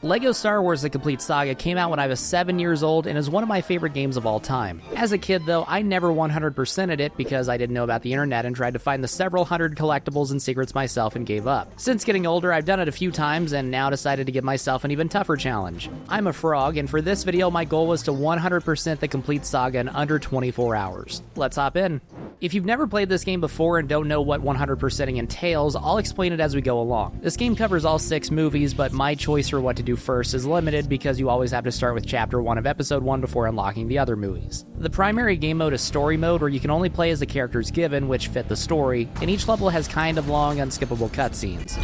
LEGO Star Wars: The Complete Saga came out when I was 7 years old and is one of my favorite games of all time. As a kid though, I never 100%ed it because I didn't know about the internet and tried to find the several hundred collectibles and secrets myself and gave up. Since getting older, I've done it a few times and now decided to give myself an even tougher challenge. I'm a frog, and for this video my goal was to 100% the complete saga in under 24 hours. Let's hop in. If you've never played this game before and don't know what 100%ing entails, I'll explain it as we go along. This game covers all 6 movies, but my choice for what to do first is limited because you always have to start with Chapter 1 of Episode 1 before unlocking the other movies. The primary game mode is Story Mode, where you can only play as the characters given, which fit the story, and each level has kind of long, unskippable cutscenes.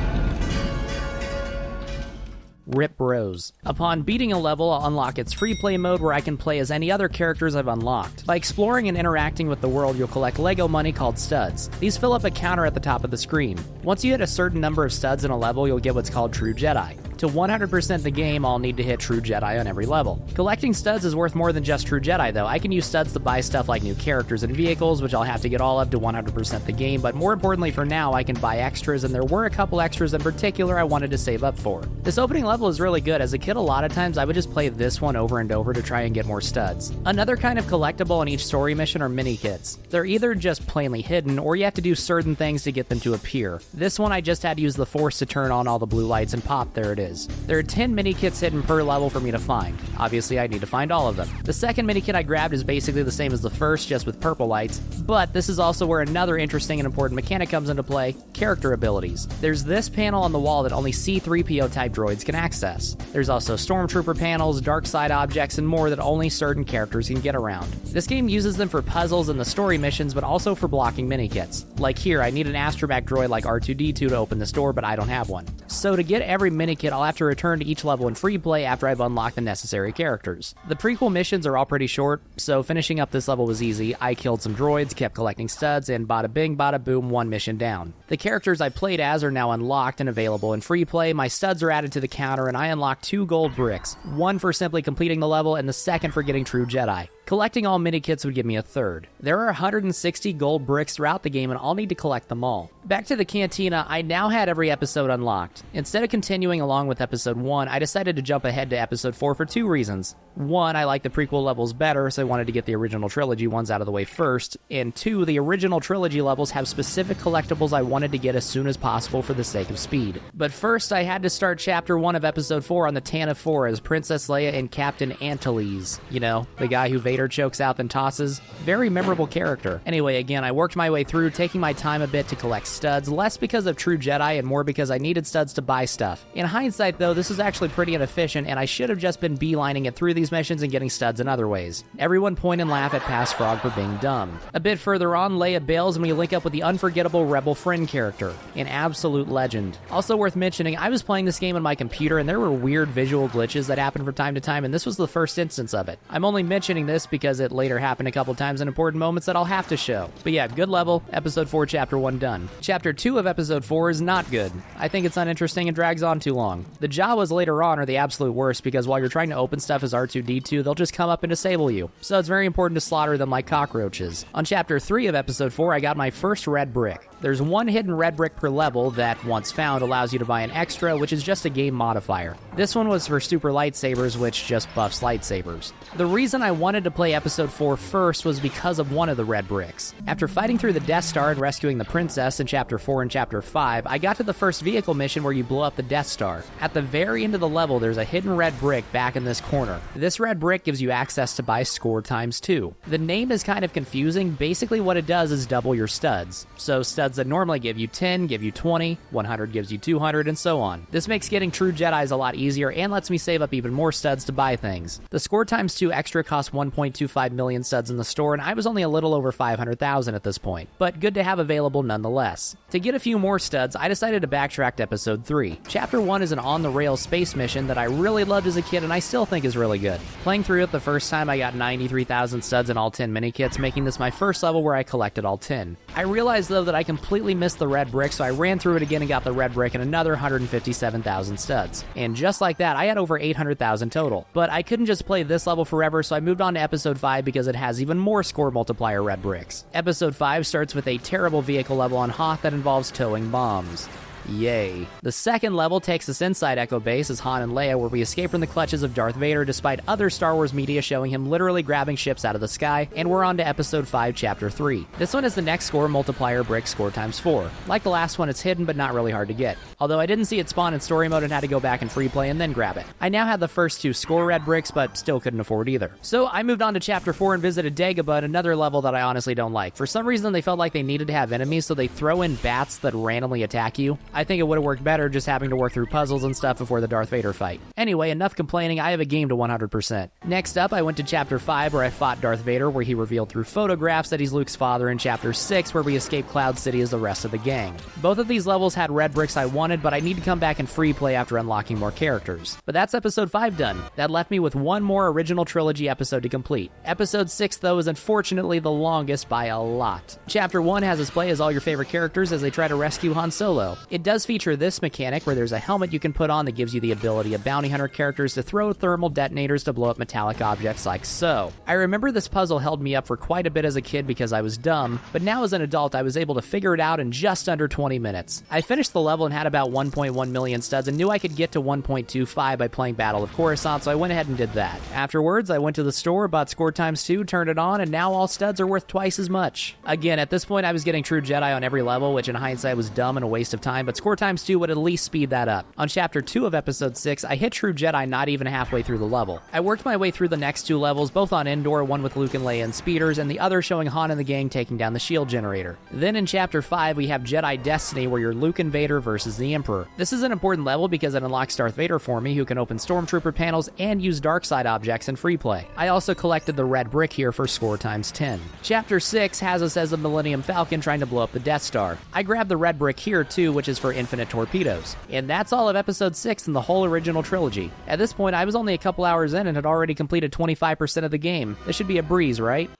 Rip Bros. Upon beating a level, I'll unlock its free play mode where I can play as any other characters I've unlocked. By exploring and interacting with the world, you'll collect LEGO money called studs. These fill up a counter at the top of the screen. Once you hit a certain number of studs in a level, you'll get what's called True Jedi. To 100% the game, I'll need to hit True Jedi on every level. Collecting studs is worth more than just True Jedi though. I can use studs to buy stuff like new characters and vehicles, which I'll have to get all up to 100% the game, but more importantly for now, I can buy extras, and there were a couple extras in particular I wanted to save up for. This opening level is really good. As a kid, a lot of times I would just play this one over and over to try and get more studs. Another kind of collectible in each story mission are mini kits. They're either just plainly hidden, or you have to do certain things to get them to appear. This one I just had to use the Force to turn on all the blue lights, and pop, there it is. There are 10 mini kits hidden per level for me to find. Obviously, I need to find all of them. The second mini kit I grabbed is basically the same as the first, just with purple lights, but this is also where another interesting and important mechanic comes into play: character abilities. There's this panel on the wall that only C-3PO type droids can access. There's also Stormtrooper panels, dark side objects, and more that only certain characters can get around. This game uses them for puzzles and the story missions, but also for blocking mini kits. Like here, I need an astromech droid like R2-D2 to open this door, but I don't have one. So to get every mini kit, I'll have to return to each level in free play after I've unlocked the necessary characters. The prequel missions are all pretty short, so finishing up this level was easy. I killed some droids, kept collecting studs, and bada bing bada boom, one mission down. The characters I played as are now unlocked and available in free play. My studs are added to the counter, and I unlocked 2 gold bricks, one for simply completing the level and the second for getting True Jedi. Collecting all mini kits would give me a third. There are 160 gold bricks throughout the game, and I'll need to collect them all. Back to the cantina, I now had every episode unlocked. Instead of continuing along with episode 1, I decided to jump ahead to episode 4 for 2 reasons. 1, I like the prequel levels better, so I wanted to get the original trilogy ones out of the way first, and 2, the original trilogy levels have specific collectibles I wanted to get as soon as possible for the sake of speed. But first, I had to start chapter 1 of episode 4 on the Tantive 4 as Princess Leia and Captain Antilles. You know, the guy who Vader chokes out then tosses. Very memorable character. Anyway, again, I worked my way through, taking my time a bit to collect studs, less because of True Jedi and more because I needed studs to buy stuff. In hindsight though, this is actually pretty inefficient, and I should have just been beelining it through these missions and getting studs in other ways. Everyone point and laugh at past Frog for being dumb. A bit further on, Leia bails and we link up with the unforgettable Rebel Friend character, an absolute legend. Also worth mentioning, I was playing this game on my computer and there were weird visual glitches that happened from time to time, and this was the first instance of it. I'm only mentioning this because it later happened a couple times in important moments that I'll have to show. But yeah, good level, episode 4 chapter 1 done. Chapter 2 of episode 4 is not good. I think it's uninteresting and drags on too long. The Jawas later on are the absolute worst because while you're trying to open stuff as R2-D2, they'll just come up and disable you. So it's very important to slaughter them like cockroaches. On chapter 3 of episode 4, I got my first red brick. There's one hidden red brick per level that, once found, allows you to buy an extra, which is just a game modifier. This one was for super lightsabers, which just buffs lightsabers. The reason I wanted to play episode 4 first was because of one of the red bricks. After fighting through the Death Star and rescuing the princess in chapter 4 and chapter 5, I got to the first vehicle mission where you blow up the Death Star. At the very end of the level, there's a hidden red brick back in this corner. This red brick gives you access to buy score times 2. The name is kind of confusing. Basically what it does is double your studs. So studs that normally give you 10 give you 20, 100 gives you 200, and so on. This makes getting True Jedis a lot easier and lets me save up even more studs to buy things. The score times 2 extra costs 1.25 million studs in the store, and I was only a little over 500,000 at this point, but good to have available nonetheless. To get a few more studs, I decided to backtrack to episode 3. Chapter 1 is an on-the-rails space mission that I really loved as a kid and I still think is really good. Playing through it the first time, I got 93,000 studs in all 10 mini kits, making this my first level where I collected all 10. I realized though that I completely missed the red brick, so I ran through it again and got the red brick and another 157,000 studs. And just like that, I had over 800,000 total. But I couldn't just play this level forever, so I moved on to episode 5 because it has even more score multiplier red bricks. Episode 5 starts with a terrible vehicle level on Hoth that involves towing bombs. Yay. The second level takes us inside Echo Base as Han and Leia, where we escape from the clutches of Darth Vader despite other Star Wars media showing him literally grabbing ships out of the sky, and we're on to Episode 5, Chapter 3. This one is the next score multiplier brick score times 4. Like the last one, it's hidden but not really hard to get. Although I didn't see it spawn in story mode and had to go back in free play and then grab it. I now had the first 2 score red bricks, but still couldn't afford either. So I moved on to Chapter 4 and visited Dagobah, another level that I honestly don't like. For some reason, they felt like they needed to have enemies, so they throw in bats that randomly attack you. I think it would have worked better just having to work through puzzles and stuff before the Darth Vader fight. Anyway, enough complaining, I have a game to 100%. Next up, I went to Chapter 5 where I fought Darth Vader, where he revealed through photographs that he's Luke's father, and Chapter 6 where we escape Cloud City as the rest of the gang. Both of these levels had red bricks I wanted, but I need to come back in free play after unlocking more characters. But that's Episode 5 done. That left me with one more original trilogy episode to complete. Episode 6, though, is unfortunately the longest by a lot. Chapter 1 has us play as all your favorite characters as they try to rescue Han Solo. It does feature this mechanic where there's a helmet you can put on that gives you the ability of bounty hunter characters to throw thermal detonators to blow up metallic objects like so. I remember this puzzle held me up for quite a bit as a kid because I was dumb, but now as an adult I was able to figure it out in just under 20 minutes. I finished the level and had about 1.1 million studs and knew I could get to 1.25 by playing Battle of Coruscant, so I went ahead and did that. Afterwards, I went to the store, bought Score Times 2, turned it on, and now all studs are worth twice as much. Again, at this point I was getting True Jedi on every level, which in hindsight was dumb and a waste of time, but Score Times 2 would at least speed that up. On Chapter 2 of Episode 6, I hit True Jedi not even halfway through the level. I worked my way through the next 2 levels, both on Endor, one with Luke and Leia and speeders, and the other showing Han and the gang taking down the shield generator. Then in Chapter 5, we have Jedi Destiny, where you're Luke and Vader versus the Emperor. This is an important level because it unlocks Darth Vader for me, who can open Stormtrooper panels and use Darkside objects in free play. I also collected the red brick here for Score Times 10. Chapter 6 has us as a Millennium Falcon trying to blow up the Death Star. I grabbed the red brick here too, which is for infinite torpedoes. And that's all of Episode 6 in the whole original trilogy. At this point, I was only a couple hours in and had already completed 25% of the game. This should be a breeze, right?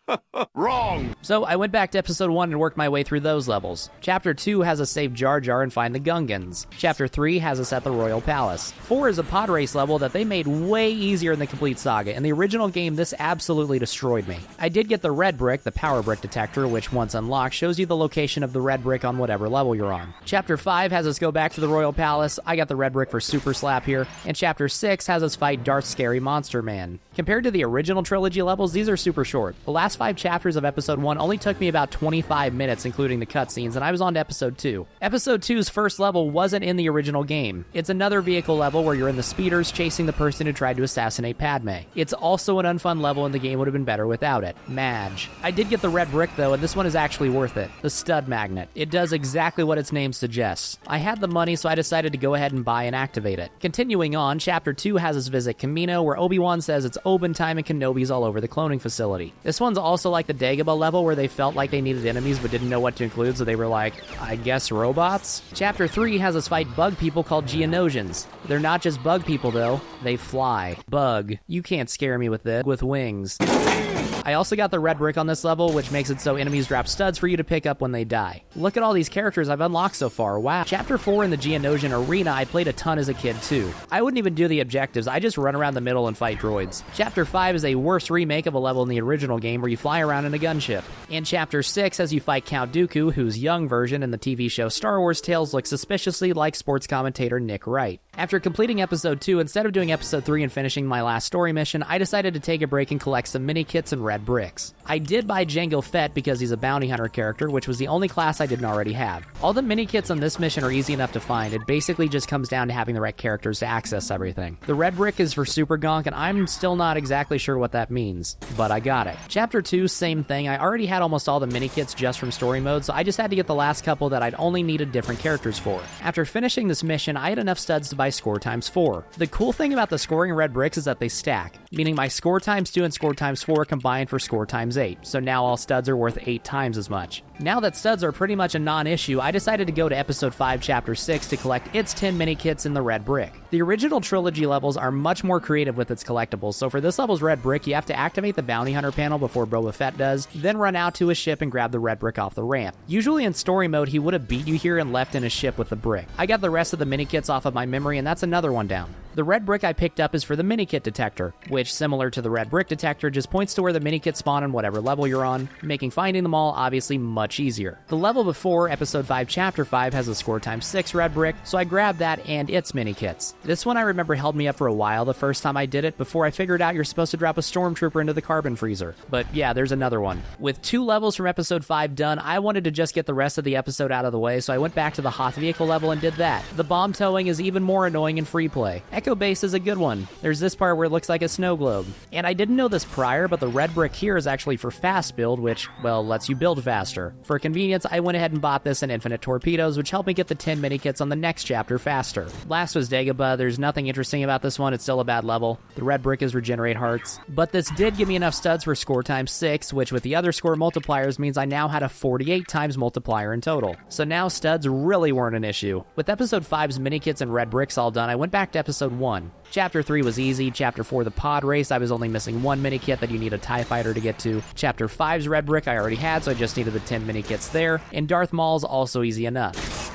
Wrong! So I went back to Episode 1 and worked my way through those levels. Chapter 2 has us save Jar Jar and find the Gungans. Chapter 3 has us at the Royal Palace. 4 is a pod race level that they made way easier in the complete Saga. In the original game, this absolutely destroyed me. I did get the red brick, the power brick detector, which once unlocked shows you the location of the red brick on whatever level you're on. Chapter 5 has us go back to the Royal Palace. I got the red brick for Super Slap here. And Chapter 6 has us fight Darth Scary Monster Man. Compared to the original trilogy levels, these are super short. The last 5 chapters of Episode 1 only took me about 25 minutes, including the cutscenes, and I was on to Episode 2. Episode 2's first level wasn't in the original game. It's another vehicle level where you're in the speeders chasing the person who tried to assassinate Padme. It's also an unfun level and the game would have been better without it. Madge. I did get the red brick though, and this one is actually worth it. The Stud Magnet. It does exactly what its name suggests. I had the money, so I decided to go ahead and buy and activate it. Continuing on, Chapter 2 has us visit Kamino, where Obi-Wan says it's Oben time and Kenobi's all over the cloning facility. This one's also like the Dagobah level where they felt like they needed enemies but didn't know what to include, so they were like, I guess robots? Chapter 3 has us fight bug people called Geonosians. They're not just bug people though, they fly. Bug. You can't scare me with this. With wings. I also got the red brick on this level, which makes it so enemies drop studs for you to pick up when they die. Look at all these characters I've unlocked so far, wow. Chapter 4 in the Geonosian Arena I played a ton as a kid too. I wouldn't even do the objectives, I just run around the middle and fight droids. Chapter 5 is a worse remake of a level in the original game where you fly around in a gunship. And Chapter 6 has you fight Count Dooku, whose young version in the TV show Star Wars Tales looks suspiciously like sports commentator Nick Wright. After completing Episode 2, instead of doing Episode 3 and finishing my last story mission, I decided to take a break and collect some mini kits and red bricks. I did buy Jango Fett because he's a bounty hunter character, which was the only class I didn't already have. All the mini kits on this mission are easy enough to find. It basically just comes down to having the right characters to access everything. The red brick is for Super Gonk, and I'm still not exactly sure what that means, but I got it. Chapter 2, same thing. I already had almost all the mini kits just from story mode, so I just had to get the last couple that I'd only needed different characters for. After finishing this mission, I had enough studs to buy Score Times 4. The cool thing about the scoring red bricks is that they stack, meaning my Score Times 2 and Score Times 4 combined for Score Times 8, so now all studs are worth 8 times as much. Now that studs are pretty much a non-issue, I decided to go to Episode 5, Chapter 6 to collect its 10 mini kits in the red brick. The original trilogy levels are much more creative with its collectibles, so for this level's red brick, you have to activate the bounty hunter panel before Boba Fett does, then run out to his ship and grab the red brick off the ramp. Usually in story mode, he would have beat you here and left in his ship with the brick. I got the rest of the mini kits off of my memory, and that's another one down. The red brick I picked up is for the minikit detector, which, similar to the red brick detector, just points to where the minikits spawn on whatever level you're on, making finding them all obviously much easier. The level before, Episode 5, Chapter 5, has a score times 6 red brick, so I grabbed that and its minikits. This one I remember held me up for a while the first time I did it before I figured out you're supposed to drop a stormtrooper into the carbon freezer. But yeah, there's another one. With 2 levels from Episode 5 done, I wanted to just get the rest of the episode out of the way, so I went back to the Hoth vehicle level and did that. The bomb towing is even more annoying in free play. Echo Base is a good one. There's this part where it looks like a snow globe. And I didn't know this prior, but the red brick here is actually for fast build, which, well, lets you build faster. For convenience, I went ahead and bought this in infinite torpedoes, which helped me get the 10 minikits on the next chapter faster. Last was Dagobah. There's nothing interesting about this one. It's still a bad level. The red brick is regenerate hearts. But this did give me enough studs for score times 6, which with the other score multipliers means I now had a 48 times multiplier in total. So now studs really weren't an issue. With Episode 5's minikits and red bricks all done, I went back to Episode 1. Chapter 3 was easy. Chapter 4, the pod race, I was only missing 1 minikit that you need a TIE fighter to get to. Chapter 5's red brick I already had, so I just needed the 10 minikits there. And Darth Maul's also easy enough.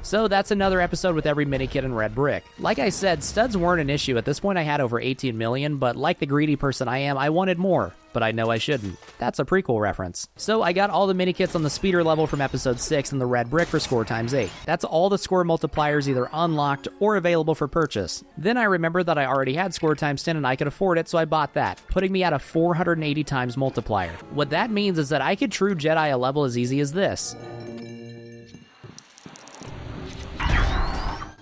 So that's another episode with every minikit and red brick. Like I said, studs weren't an issue. At this point I had over 18 million, but like the greedy person I am, I wanted more. But I know I shouldn't. That's a prequel reference. So I got all the minikits on the speeder level from Episode 6 and the red brick for score times 8. That's all the score multipliers either unlocked or available for purchase. Then I remembered that I already had score times 10 and I could afford it, so I bought that, putting me at a 480 times multiplier. What that means is that I could true Jedi a level as easy as this.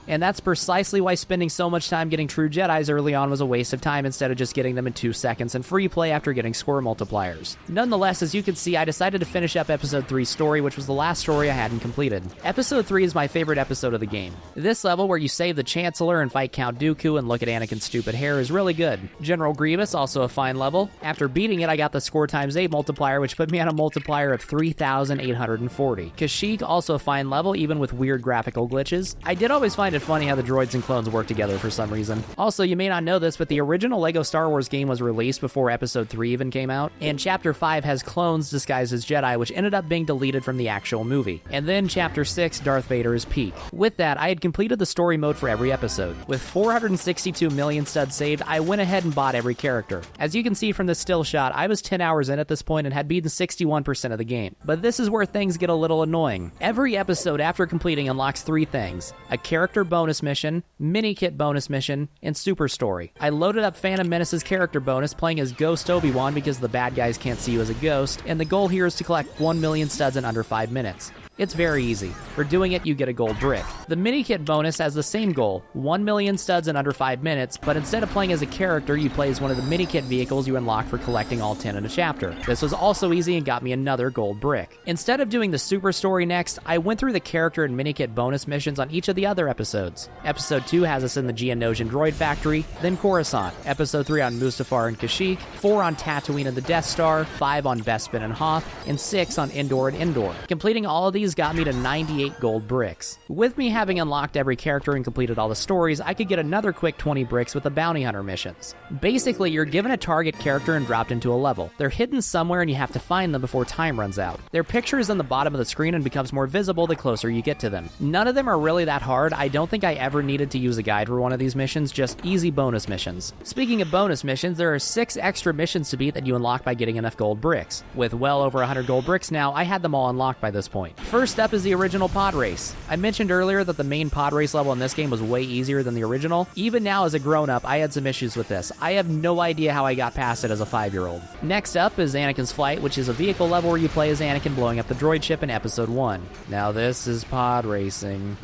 And that's precisely why spending so much time getting true Jedis early on was a waste of time instead of just getting them in 2 seconds in free play after getting score multipliers. Nonetheless, as you can see, I decided to finish up Episode 3's story, which was the last story I hadn't completed. Episode 3 is my favorite episode of the game. This level, where you save the Chancellor and fight Count Dooku and look at Anakin's stupid hair, is really good. General Grievous, also a fine level. After beating it, I got the score times 8 multiplier, which put me on a multiplier of 3,840. Kashyyyk, also a fine level, even with weird graphical glitches. I did always find it funny how the droids and clones work together for some reason. Also, you may not know this, but the original LEGO Star Wars game was released before Episode 3 even came out, and Chapter 5 has clones disguised as Jedi, which ended up being deleted from the actual movie. And then Chapter 6, Darth Vader is peak. With that, I had completed the story mode for every episode. With 462 million studs saved, I went ahead and bought every character. As you can see from this still shot, I was 10 hours in at this point and had beaten 61% of the game. But this is where things get a little annoying. Every episode after completing unlocks 3 things: a character bonus mission, mini-kit bonus mission, and super story. I loaded up Phantom Menace's character bonus playing as Ghost Obi-Wan because the bad guys can't see you as a ghost, and the goal here is to collect 1 million studs in under 5 minutes. It's very easy. For doing it, you get a gold brick. The mini-kit bonus has the same goal, 1 million studs in under 5 minutes, but instead of playing as a character, you play as one of the mini-kit vehicles you unlock for collecting all 10 in a chapter. This was also easy and got me another gold brick. Instead of doing the super story next, I went through the character and mini-kit bonus missions on each of the other episodes. Episode 2 has us in the Geonosian droid factory, then Coruscant. Episode 3 on Mustafar and Kashyyyk, 4 on Tatooine and the Death Star, 5 on Bespin and Hoth, and 6 on Endor and Endor. Completing all of these got me to 98 gold bricks. With me having unlocked every character and completed all the stories, I could get another quick 20 bricks with the bounty hunter missions. Basically, you're given a target character and dropped into a level. They're hidden somewhere and you have to find them before time runs out. Their picture is on the bottom of the screen and becomes more visible the closer you get to them. None of them are really that hard. I don't think I ever needed to use a guide for one of these missions, just easy bonus missions. Speaking of bonus missions, there are 6 extra missions to beat that you unlock by getting enough gold bricks. With well over 100 gold bricks now, I had them all unlocked by this point. First up is the original pod race. I mentioned earlier that the main pod race level in this game was way easier than the original. Even now as a grown-up, I had some issues with this. I have no idea how I got past it as a 5-year-old. Next up is Anakin's Flight, which is a vehicle level where you play as Anakin blowing up the droid ship in Episode 1. Now this is pod racing.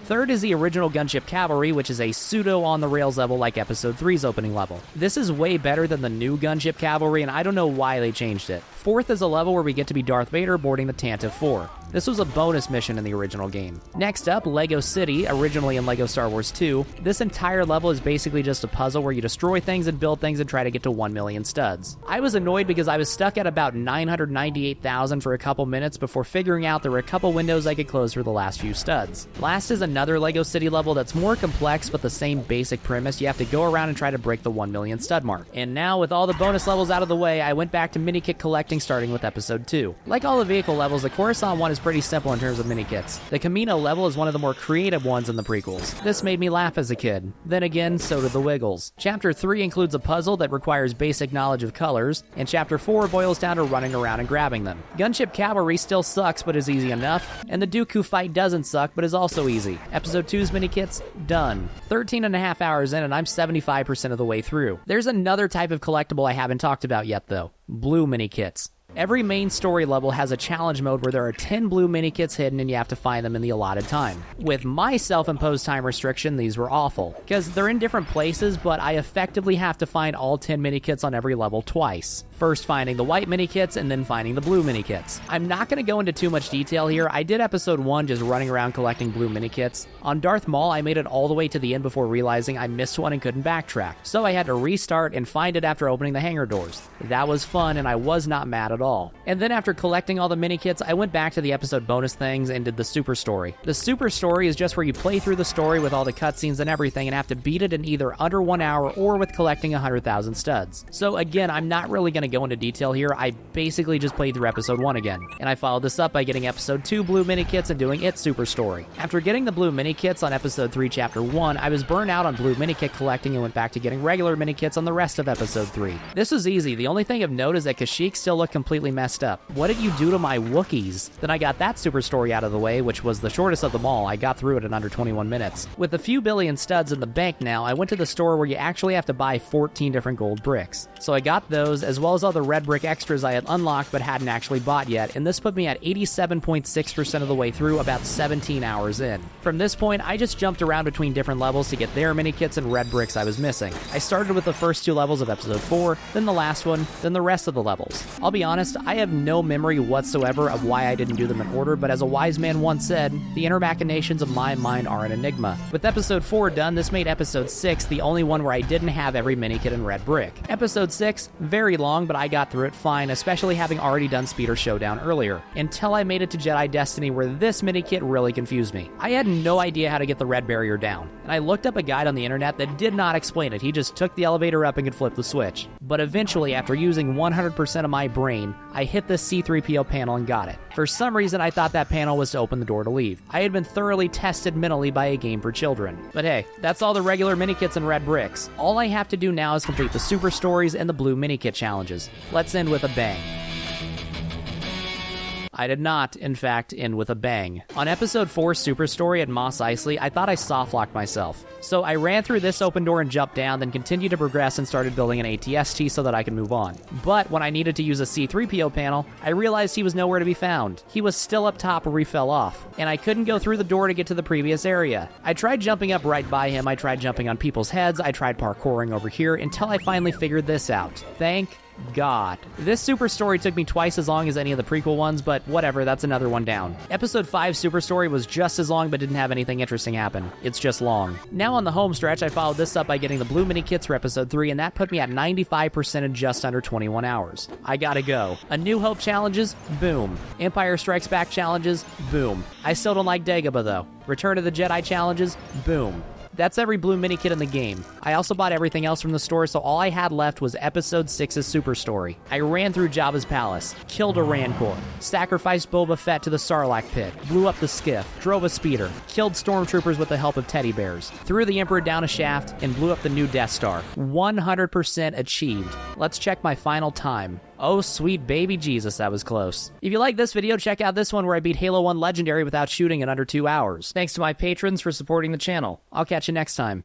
Third is the original Gunship Cavalry, which is a pseudo on-the-rails level like Episode 3's opening level. This is way better than the new Gunship Cavalry, and I don't know why they changed it. Fourth is a level where we get to be Darth Vader boarding the Tantive 4. This was a bonus mission in the original game. Next up, Lego City, originally in LEGO Star Wars 2. This entire level is basically just a puzzle where you destroy things and build things and try to get to 1 million studs. I was annoyed because I was stuck at about 998,000 for a couple minutes before figuring out there were a couple windows I could close for the last few studs. Last is another Lego City level that's more complex but the same basic premise. You have to go around and try to break the 1 million stud mark. And now, with all the bonus levels out of the way, I went back to mini-kit collecting starting with Episode 2. Like all the vehicle levels, the Coruscant one is pretty simple in terms of mini-kits. The Camino level is one of the more creative ones in the prequels. This made me laugh as a kid. Then again, so did the Wiggles. Chapter 3 includes a puzzle that requires basic knowledge of colors, and Chapter 4 boils down to running around and grabbing them. Gunship Cavalry still sucks but is easy enough, and the Dooku fight doesn't suck but is also easy. Episode 2's mini-kits, done. 13 and a half hours in and I'm 75% of the way through. There's another type of collectible I haven't talked about yet though. Blue mini-kits. Every main story level has a challenge mode where there are 10 blue mini-kits hidden and you have to find them in the allotted time. With my self-imposed time restriction, these were awful, because they're in different places, but I effectively have to find all 10 mini-kits on every level twice. First finding the white mini-kits and then finding the blue mini-kits. I'm not going to go into too much detail here. I did episode 1 just running around collecting blue mini-kits. On Darth Maul, I made it all the way to the end before realizing I missed one and couldn't backtrack, so I had to restart and find it after opening the hangar doors. That was fun and I was not mad at all. And then after collecting all the mini-kits, I went back to the episode bonus things and did the super story. The super story is just where you play through the story with all the cutscenes and everything and have to beat it in either under 1 hour or with collecting 100,000 studs. So again, I'm not really going to go into detail here. I basically just played through episode 1 again. And I followed this up by getting episode 2 blue mini-kits and doing its super story. After getting the blue mini-kits on episode 3 chapter 1, I was burned out on blue mini-kit collecting and went back to getting regular mini-kits on the rest of episode 3. This was easy. The only thing of note is that Kashyyyk still looked completely messed up. What did you do to my Wookiees? Then I got that super story out of the way, which was the shortest of them all. I got through it in under 21 minutes. With a few billion studs in the bank now, I went to the store where you actually have to buy 14 different gold bricks. So I got those, as well as all the red brick extras I had unlocked but hadn't actually bought yet, and this put me at 87.6% of the way through, about 17 hours in. From this point, I just jumped around between different levels to get their mini-kits and red bricks I was missing. I started with the first 2 levels of episode 4, then the last one, then the rest of the levels. I'll be honest, I have no memory whatsoever of why I didn't do them in order, but as a wise man once said, the inner machinations of my mind are an enigma. With episode 4 done, this made episode 6 the only one where I didn't have every mini-kit and red brick. Episode 6, very long, but I got through it fine, especially having already done Speeder Showdown earlier, until I made it to Jedi Destiny where this mini-kit really confused me. I had no idea how to get the red barrier down, and I looked up a guide on the internet that did not explain it. He just took the elevator up and could flip the switch. But eventually, after using 100% of my brain, I hit the C-3PO panel and got it. For some reason, I thought that panel was to open the door to leave. I had been thoroughly tested mentally by a game for children. But hey, that's all the regular mini-kits and red bricks. All I have to do now is complete the super stories and the blue mini-kit challenges. Let's end with a bang. I did not, in fact, end with a bang. On episode 4 super story at Mos Eisley, I thought I soft-locked myself. So I ran through this open door and jumped down, then continued to progress and started building an ATST so that I could move on. But when I needed to use a C-3PO panel, I realized he was nowhere to be found. He was still up top where we fell off, and I couldn't go through the door to get to the previous area. I tried jumping up right by him, I tried jumping on people's heads, I tried parkouring over here, until I finally figured this out. Thank God. This super story took me twice as long as any of the prequel ones, but whatever, that's another one down. Episode 5 super story was just as long but didn't have anything interesting happen. It's just long. Now on the home stretch, I followed this up by getting the blue mini kits for episode 3, and that put me at 95% in just under 21 hours. I gotta go. A New Hope challenges? Boom. Empire Strikes Back challenges? Boom. I still don't like Dagobah though. Return of the Jedi challenges? Boom. That's every blue mini kit in the game. I also bought everything else from the store, so all I had left was episode 6's super story. I ran through Jabba's palace, killed a Rancor, sacrificed Boba Fett to the Sarlacc pit, blew up the skiff, drove a speeder, killed stormtroopers with the help of teddy bears, threw the Emperor down a shaft, and blew up the new Death Star. 100% achieved. Let's check my final time. Oh, sweet baby Jesus, that was close. If you like this video, check out this one where I beat Halo 1 Legendary without shooting in under 2 hours. Thanks to my patrons for supporting the channel. I'll catch you next time.